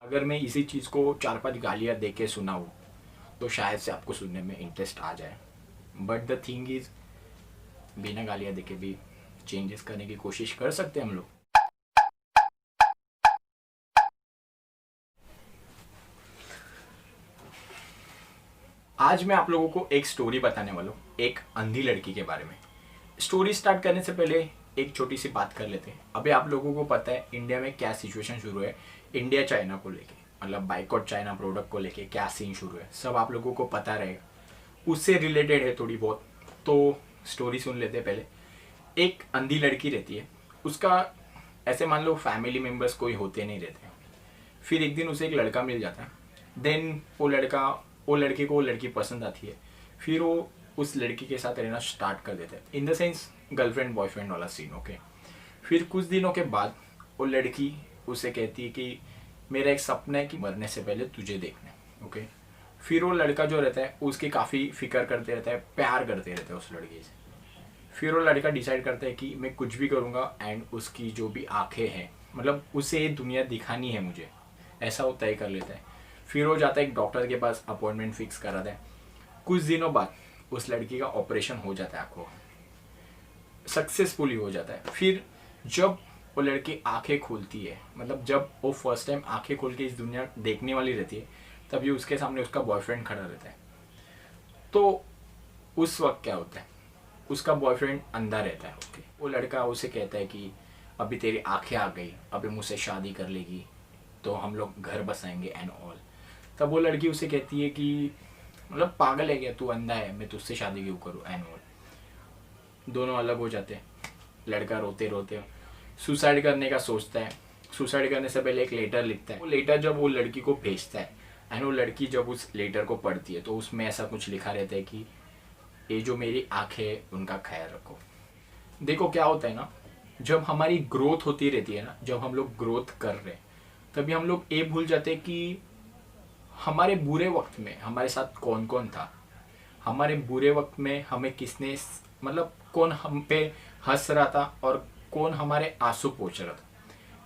अगर मैं इसी चीज़ को 4-5 गालियाँ दे के सुनाऊँ तो शायद से आपको सुनने में इंटरेस्ट आ जाए। बट द थिंग इज़, बिना गालियाँ दे के भी चेंजेस करने की कोशिश कर सकते हैं हम लोग। आज मैं आप लोगों को एक स्टोरी बताने वाला हूँ, एक अंधी लड़की के बारे में। स्टोरी स्टार्ट करने से पहले एक छोटी सी बात कर लेते हैं। अभी आप लोगों को पता है इंडिया में क्या सिचुएशन शुरू है, इंडिया चाइना को लेके, मतलब बाइकआउट चाइना प्रोडक्ट को लेके क्या सीन शुरू है, सब आप लोगों को पता रहेगा। उससे रिलेटेड है थोड़ी बहुत, तो स्टोरी सुन लेते हैं पहले। एक अंधी लड़की रहती है, उसका ऐसे मान लो फैमिली मेम्बर्स कोई होते नहीं रहते। फिर एक दिन उसे एक लड़का मिल जाता है। देन वो लड़के को वो लड़की पसंद आती है। फिर वो उस लड़की के साथ रहना स्टार्ट कर देते हैं, in the sense girlfriend boyfriend वाला सीन। ओके। फिर कुछ दिनों के बाद वो लड़की उसे कहती है कि मेरा एक सपना है कि मरने से पहले तुझे देखना है। ओके। फिर वो लड़का जो रहता है उसकी काफ़ी फिक्र करते रहता है, प्यार करते रहता है उस लड़की से। फिर वो लड़का डिसाइड करता है कि मैं कुछ भी करूँगा एंड उसकी जो भी आंखें हैं, मतलब उसे ये दुनिया दिखानी है मुझे, ऐसा वो तय कर लेता है। फिर वो जाता है एक डॉक्टर के पास, अपॉइंटमेंट फिक्स कराता है। कुछ दिनों बाद उस लड़की का ऑपरेशन हो जाता है, आंखों सक्सेसफुली हो जाता है। फिर जब वो लड़की आंखें खोलती है, मतलब जब वो फर्स्ट टाइम आंखें खोल के इस दुनिया देखने वाली रहती है, तभी उसके सामने उसका बॉयफ्रेंड खड़ा रहता है। तो उस वक्त क्या होता है, उसका बॉयफ्रेंड अंधा रहता है। ओके। वो लड़का उसे कहता है कि अभी तेरी आंखें आ गई, अभी मुझसे शादी कर लेगी तो हम लोग घर बसाएंगे एंड ऑल। तब वो लड़की उसे कहती है कि मतलब पागल है क्या, तू अंधा है, मैं तुझसे शादी क्यों करूँ एंड ऑल। दोनों अलग हो जाते हैं। लड़का रोते रोते सुसाइड करने का सोचता है। सुसाइड करने से पहले एक लेटर लिखता है। वो लेटर जब वो लड़की को भेजता है एंड वो लड़की जब उस लेटर को पढ़ती है तो उसमें ऐसा कुछ लिखा रहता है कि ये जो मेरी आंखें उनका ख्याल रखो। देखो क्या होता है ना, जब हमारी ग्रोथ होती रहती है ना, जब हम लोग ग्रोथ कर रहे हैं, तभी हम लोग ये भूल जाते हैं कि हमारे बुरे वक्त में हमारे साथ कौन कौन था, हमारे बुरे वक्त में हमें किसने, मतलब कौन हम पे हंस रहा था और कौन हमारे आंसू पोंछ रहा था।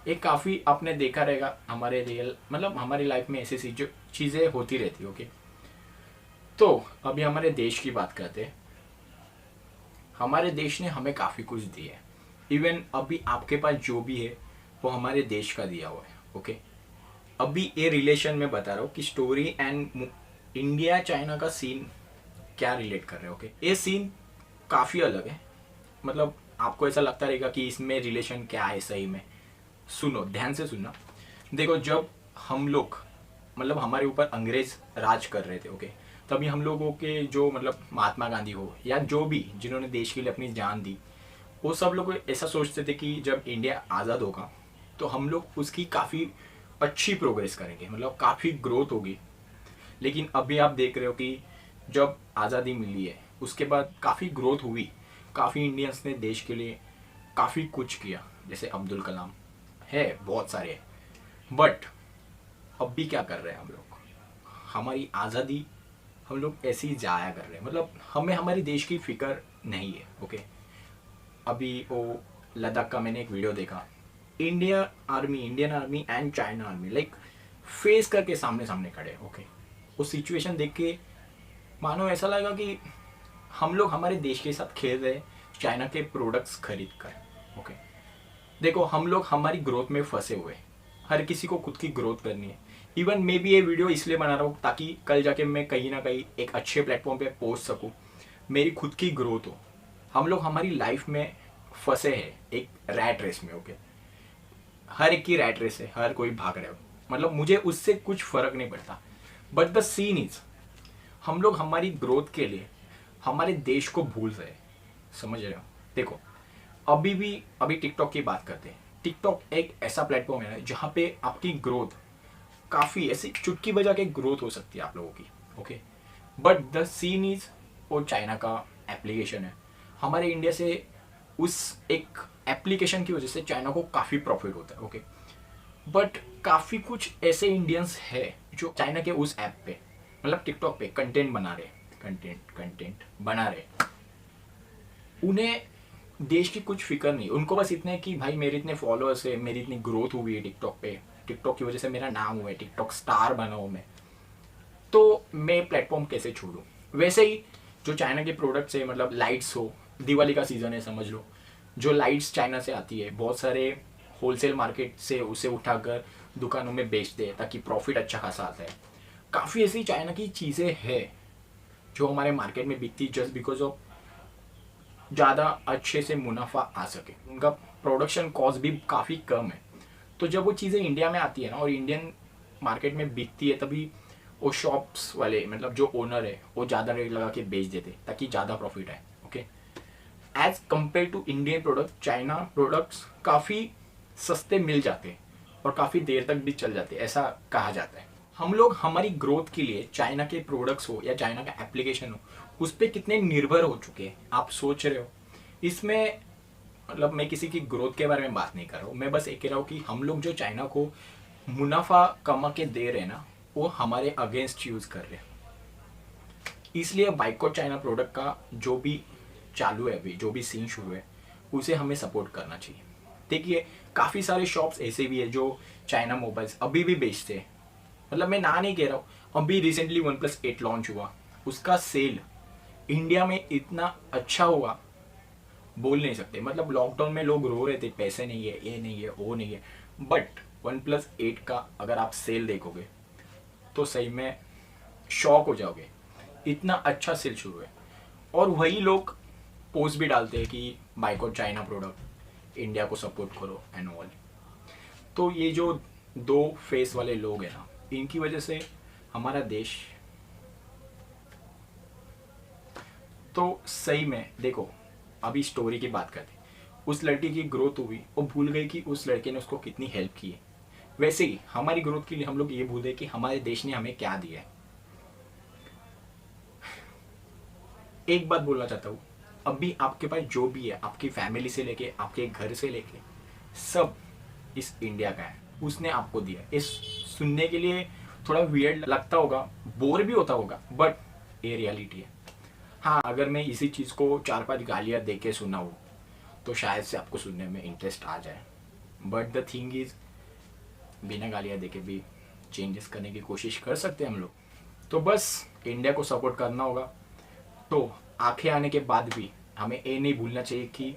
ये काफ़ी आपने देखा रहेगा हमारे रियल, मतलब हमारी लाइफ में ऐसी चीज़ें होती रहती। ओके। तो अभी हमारे देश की बात करते हैं। हमारे देश ने हमें काफ़ी कुछ दिया है। इवन अभी आपके पास जो भी है वो हमारे देश का दिया हुआ है। ओके। अभी ये रिलेशन में बता रहा हूँ कि स्टोरी एंड इंडिया चाइना का सीन क्या रिलेट कर रहे हैं। ओके। ये सीन काफ़ी अलग है, मतलब आपको ऐसा लगता रहेगा कि इसमें रिलेशन क्या है सही में। सुनो, ध्यान से सुनना। देखो, जब हम लोग, मतलब हमारे ऊपर अंग्रेज राज कर रहे थे, ओके, तभी हम लोगों के जो, मतलब महात्मा गांधी हो या जो भी जिन्होंने देश के लिए अपनी जान दी, वो सब लोग ऐसा सोचते थे कि जब इंडिया आज़ाद होगा तो हम लोग उसकी काफ़ी अच्छी प्रोग्रेस करेंगे, मतलब काफ़ी ग्रोथ होगी। लेकिन अभी आप देख रहे हो कि जब आज़ादी मिली है उसके बाद काफ़ी ग्रोथ हुई, काफ़ी इंडियंस ने देश के लिए काफ़ी कुछ किया, जैसे अब्दुल कलाम है, बहुत सारे हैं। बट अब भी क्या कर रहे हैं हम लोग, हमारी आज़ादी हम लोग ऐसे ही जाया कर रहे हैं, मतलब हमें हमारी देश की फिक्र नहीं है। ओके। अभी वो लद्दाख का मैंने एक वीडियो देखा, Indian army and China army like face करके सामने सामने खड़े। ओके। वो सिचुएशन देख के मानो ऐसा लगा कि हम लोग हमारे देश के साथ खेल रहे चाइना के प्रोडक्ट्स खरीद कर। ओके। देखो, हम लोग हमारी ग्रोथ में फंसे हुए, हर किसी को खुद की ग्रोथ करनी है। इवन मैं भी ये वीडियो इसलिए बना रहा हूँ ताकि कल जाके मैं कहीं ना कहीं एक अच्छे प्लेटफॉर्म पे पहुँच सकूँ, मेरी खुद की ग्रोथ हो। हम लोग हमारी लाइफ में फंसे हैं एक रैट रेस में। ओके। हर एक की रैट रेस है, हर कोई भाग रहा है, मतलब मुझे उससे कुछ फर्क नहीं पड़ता। बट द सीन इज, हम लोग हमारी ग्रोथ के लिए हमारे देश को भूल रहे, समझ रहे हो। देखो, अभी टिकटॉक की बात करते हैं। टिकटॉक एक ऐसा प्लेटफॉर्म है जहाँ पे आपकी ग्रोथ काफ़ी ऐसी चुटकी बजा के ग्रोथ हो सकती है आप लोगों की। Okay. But the scene is, वो चाइना का एप्लीकेशन है। हमारे इंडिया से उस एक एप्लीकेशन की वजह से चाइना को काफ़ी प्रॉफिट होता है। ओके। बट काफ़ी कुछ ऐसे इंडियंस है जो चाइना के उस ऐप पे, मतलब टिकटॉक पे कंटेंट बना रहे, कंटेंट बना रहे, उन्हें देश की कुछ फिक्र नहीं। उनको बस इतना है कि भाई मेरे इतने फॉलोअर्स है, मेरी इतनी ग्रोथ हुई है टिकटॉक पे, टिकटॉक की वजह से मेरा नाम हुआ है, टिकटॉक स्टार बना हूँ मैं, तो मैं प्लेटफॉर्म कैसे छोड़ूं। वैसे ही जो चाइना के प्रोडक्ट्स है, मतलब लाइट्स हो, दिवाली का सीज़न है समझ लो, जो लाइट्स चाइना से आती है, बहुत सारे होलसेल मार्केट से उसे उठाकर दुकानों में बेचते हैं ताकि प्रॉफिट अच्छा खासा आता है। काफ़ी ऐसी चाइना की चीज़ें हैं जो हमारे मार्केट में बिकती जस्ट बिकॉज ऑफ ज़्यादा अच्छे से मुनाफा आ सके, उनका प्रोडक्शन कॉस्ट भी काफ़ी कम है। तो जब वो चीज़ें इंडिया में आती है ना और इंडियन मार्केट में बिकती है, तभी वो शॉप्स वाले, मतलब जो ओनर है, वो ज़्यादा रेट लगा के बेच देते ताकि ज़्यादा प्रॉफिट आए। Okay, as compare to Indian product, China products काफ़ी सस्ते मिल जाते हैं और काफ़ी देर तक भी चल जाते हैं, ऐसा कहा जाता है। हम लोग हमारी ग्रोथ के लिए चाइना के प्रोडक्ट्स हो या चाइना का एप्लीकेशन हो, उस पर कितने निर्भर हो चुके हैं आप सोच रहे हो। इसमें मतलब मैं किसी की ग्रोथ के बारे में बात नहीं कर रहा हूँ, मैं बस ये कह रहा हूँ कि हम लोग जो चाइना को मुनाफा कमा के दे रहे हैं ना, वो हमारे अगेंस्ट यूज़ कर रहे हैं। इसलिए बाइकॉट चाइना प्रोडक्ट का जो भी चालू है, अभी जो भी सीन शुरू है, उसे हमें सपोर्ट करना चाहिए। देखिए काफ़ी सारे शॉप्स ऐसे भी है जो चाइना मोबाइल्स अभी भी बेचते हैं, मतलब मैं ना नहीं कह रहा हूँ। अभी रिसेंटली OnePlus 8 लॉन्च हुआ, उसका सेल इंडिया में इतना अच्छा हुआ, बोल नहीं सकते। मतलब लॉकडाउन में लोग रो रहे थे, पैसे नहीं है, ये नहीं है, वो नहीं है, बट OnePlus 8 का अगर आप सेल देखोगे तो सही में शॉक हो जाओगे, इतना अच्छा सेल शुरू है। और वही लोग पोस्ट भी डालते हैं कि बाइकॉट चाइना प्रोडक्ट, इंडिया को सपोर्ट करो एंड ऑल। तो ये जो दो फेस वाले लोग हैं ना, इनकी वजह से हमारा देश, तो सही में देखो, अभी स्टोरी की बात करते, उस लड़की की ग्रोथ हुई, वो भूल गई कि उस लड़के ने उसको कितनी हेल्प की है। वैसे ही हमारी ग्रोथ के लिए हम लोग ये भूल गए कि हमारे देश ने हमें क्या दिया है। एक बात बोलना चाहता हूँ, अभी आपके पास जो भी है, आपकी फैमिली से लेके, आपके घर से लेके, सब इस इंडिया का है, उसने आपको दिया। इस सुनने के लिए थोड़ा वियर्ड लगता होगा, बोर भी होता होगा, बट ये रियलिटी है। हाँ, अगर मैं इसी चीज़ को 4-5 गालियाँ दे के सुना हो तो शायद से आपको सुनने में इंटरेस्ट आ जाए, बट द थिंग इज़, बिना गालियाँ दे के भी चेंजेस करने की कोशिश कर सकते हैं हम लोग। तो बस इंडिया को सपोर्ट करना होगा। तो आंखें आने के बाद भी हमें ये नहीं भूलना चाहिए कि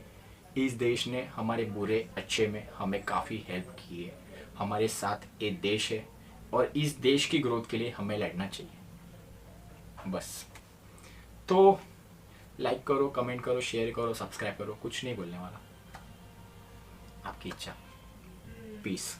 इस देश ने हमारे बुरे अच्छे में हमें काफ़ी हेल्प की है, हमारे साथ ये देश है और इस देश की ग्रोथ के लिए हमें लड़ना चाहिए। बस तो लाइक करो, कमेंट करो, शेयर करो, सब्सक्राइब करो, कुछ नहीं बोलने वाला, आपकी इच्छा। पीस।